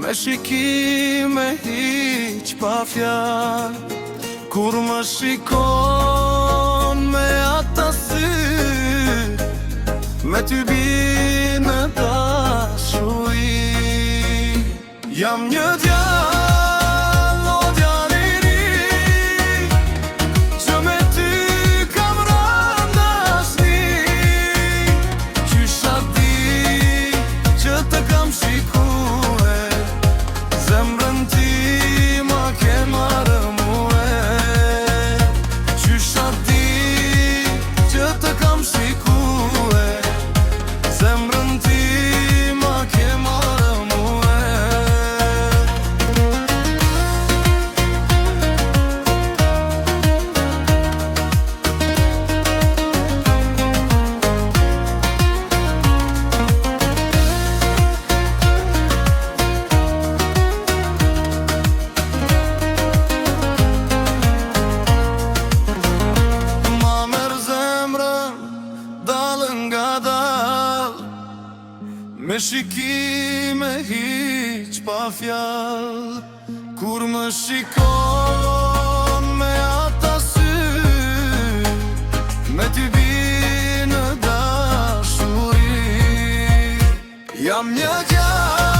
Me shikime hiq pa fjall, kur më shikon me ata sy, me ty bine dashuri. Jam një djall, o djall i ri, që me ty kam rënë dashni. Qysha di që të kam shikue, zemrën ti ma ke marrë muhe. Qysha di që të kam shikue, zemrën ti ma ke marrë muhe. Me shikime hiq pa fjall, kur më shikon me ata sy, me ty bine dashuri. Jam një djall,